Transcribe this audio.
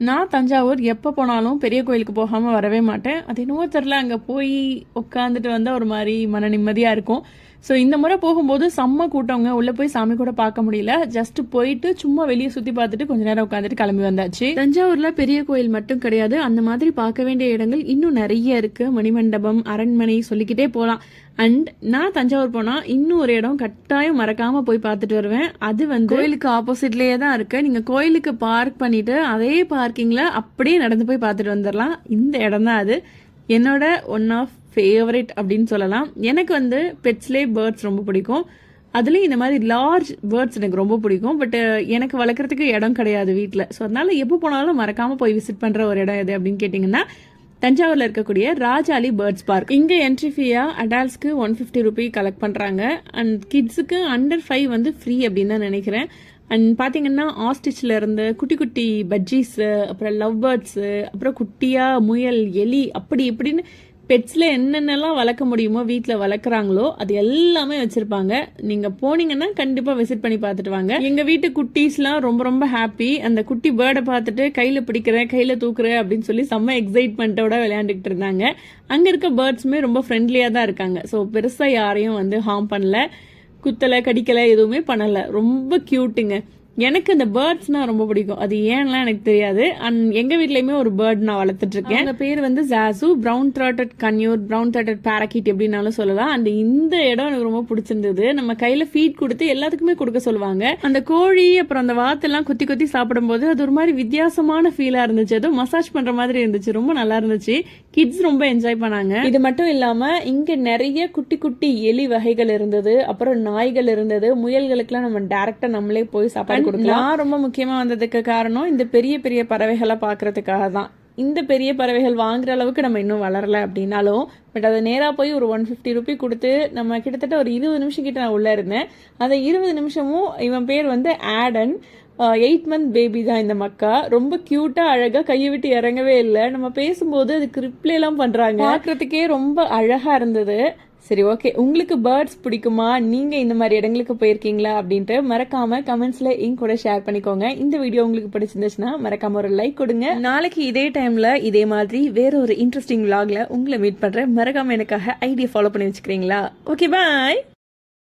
நான் தஞ்சாவூர் எப்போ போனாலும் பெரிய கோயிலுக்கு போகாமல் வரவே மாட்டேன். அது என்னவோ தெரில, அங்கே போய் உட்காந்துட்டு வந்தால் ஒரு மாதிரி மன நிம்மதியாக இருக்கும். ஸோ இந்த முறை போகும்போது செம்ம கூட்டவங்க, உள்ளே போய் சாமி கூட பார்க்க முடியல. ஜஸ்ட் போயிட்டு சும்மா வெளியே சுற்றி பார்த்துட்டு கொஞ்ச நேரம் உட்காந்துட்டு கிளம்பி வந்தாச்சு. தஞ்சாவூரில் பெரிய கோயில் மட்டும் கிடையாது, அந்த மாதிரி பார்க்க வேண்டிய இடங்கள் இன்னும் நிறைய இருக்குது. மணிமண்டபம், அரண்மனை சொல்லிக்கிட்டே போகலாம். அண்ட் நான் தஞ்சாவூர் போனால் இன்னும் ஒரு இடம் கட்டாயம் மறக்காமல் போய் பார்த்துட்டு வருவேன். அது வந்து கோயிலுக்கு ஆப்போசிட்லேயே தான் இருக்குது. நீங்கள் கோயிலுக்கு பார்க் பண்ணிவிட்டு அதே பார்க்கிங்கில் அப்படியே நடந்து போய் பார்த்துட்டு வந்துடலாம். இந்த இடம் தான் அது. என்னோட ஒன் ஆஃப் ஃபேவரட் அப்படின்னு சொல்லலாம். எனக்கு வந்து பெட்ஸ்லேயே பேர்ட்ஸ் ரொம்ப பிடிக்கும். அதுலேயும் இந்த மாதிரி லார்ஜ் பேர்ட்ஸ் எனக்கு ரொம்ப பிடிக்கும். பட் எனக்கு வளர்க்குறதுக்கு இடம் கிடையாது வீட்டில். ஸோ அதனால எப்போ போனாலும் மறக்காமல் போய் விசிட் பண்ணுற ஒரு இடம் எது அப்படின்னு கேட்டிங்கன்னா தஞ்சாவூரில் இருக்கக்கூடிய ராஜாலி பேர்ட்ஸ் பார்க். இங்கே என்ட்ரி ஃபீயாக அடால்ட்ஸ்க்கு 150 ரூபி கலெக்ட் பண்ணுறாங்க. அண்ட் கிட்ஸுக்கு அண்டர் 5 வந்து ஃப்ரீ அப்படின்னு தான் நினைக்கிறேன். அண்ட் பார்த்தீங்கன்னா ஆஸ்டிச்சில் இருந்து குட்டி குட்டி பஜ்ஜீஸு, அப்புறம் லவ் பேர்ட்ஸு, அப்புறம் குட்டியாக முயல், எலி, அப்படி இப்படின்னு பெட்ஸில் என்னென்னலாம் வளர்க்க முடியுமோ வீட்டில் வளர்க்குறாங்களோ அது எல்லாமே வச்சுருப்பாங்க. நீங்கள் போனீங்கன்னா கண்டிப்பாக விசிட் பண்ணி பார்த்துட்டு வாங்க. எங்கள் வீட்டு குட்டீஸ்லாம் ரொம்ப ரொம்ப ஹாப்பி. அந்த குட்டி பேர்டை பார்த்துட்டு கையில் பிடிக்கிறேன், கையில் தூக்குறேன் அப்படின்னு சொல்லி செம்ம எக்ஸைட்மெண்ட்டோட விளையாண்டுக்கிட்டு இருந்தாங்க. அங்கே இருக்க பேர்ட்ஸுமே ரொம்ப ஃப்ரெண்ட்லியாக தான் இருக்காங்க. ஸோ பெருசாக யாரையும் வந்து ஹார்ம் பண்ணல, குத்தலை, கடிக்கலை, எதுவுமே பண்ணலை. ரொம்ப க்யூட்டுங்க. எனக்கு இந்த பேர்ட்ஸ்னா ரொம்ப பிடிக்கும். அது ஏன்லாம் எனக்கு தெரியாது. அண்ட் எங்க வீட்லயுமே ஒரு பேர்ட் நான் வளர்த்துட்டு இருக்கேன். அந்த பேர் வந்து ஜாசு. பிரவுன் த்ராட்டட் கன்யூர், பிரவுன் த்ராட்டட் பேரக்கிட் எப்படின்னாலும் சொல்லலாம். அண்ட் இந்த இடம் எனக்கு ரொம்ப பிடிச்சிருந்தது. நம்ம கையில ஃபீட் கொடுத்து எல்லாத்துக்குமே கொடுக்க சொல்லுவாங்க. அந்த கோழி அப்புறம் அந்த வாத்தெல்லாம் குத்தி குத்தி சாப்பிடும்போது அது ஒரு மாதிரி வித்தியாசமான ஃபீலா இருந்துச்சு. அதுவும் மசாஜ் பண்ற மாதிரி இருந்துச்சு. ரொம்ப நல்லா இருந்துச்சு. கிட்ஸ் ரொம்ப என்ஜாய் பண்ணாங்க. இது மட்டும் இல்லாம இங்க நிறைய குட்டி குட்டி எலி வகைகள் இருந்தது, அப்புறம் நாய்கள் இருந்தது. முயல்களுக்குலாம் நம்ம டைரக்டா நம்மளே போய் சாப்பாடு கொடுக்கலாம். நான் ரொம்ப முக்கியமா வந்ததுக்கு காரணம் இந்த பெரிய பெரிய பறவைகளை பாக்குறதுக்காக தான். இந்த பெரிய பறவைகள் வாங்குற அளவுக்கு நம்ம இன்னும் வளரல அப்படின்னாலும், பட் அதை நேராக போய் ஒரு 150 ரூபி கொடுத்து நம்ம கிட்டத்தட்ட ஒரு 20 நிமிஷம் கிட்ட நான் உள்ள இருந்தேன். அந்த 20 நிமிஷமும் இவன் பேர் வந்து ஆடன். 8 மந்த் பேபி தான் இந்த மக்கா. ரொம்ப கியூட்டா அழகா கையை விட்டு இறங்கவே இல்லை. நம்ம பேசும்போது அதுக்கு ரிப்ளை எல்லாம் பண்றாங்க. பார்க்கறதுக்கே ரொம்ப அழகா இருந்தது. சரி, ஓகே, உங்களுக்கு பேர்ட்ஸ் பிடிக்குமா? நீங்க இந்த மாதிரி இடங்களுக்கு போயிருக்கீங்களா அப்படின்ட்டு மறக்காம கமெண்ட்ஸ்ல என் கூட ஷேர் பண்ணிக்கோங்க. இந்த வீடியோ உங்களுக்கு பிடிச்சிருந்துச்சுன்னா மறக்காம ஒரு லைக் கொடுங்க. நாளைக்கு இதே டைம்ல இதே மாதிரி வேற ஒரு இன்ட்ரெஸ்டிங் vlogல உங்களை மீட் பண்றேன். மறக்காம எனக்காக ஐடியா ஃபாலோ பண்ணி வச்சுக்கிறீங்களா? ஓகே, பாய்.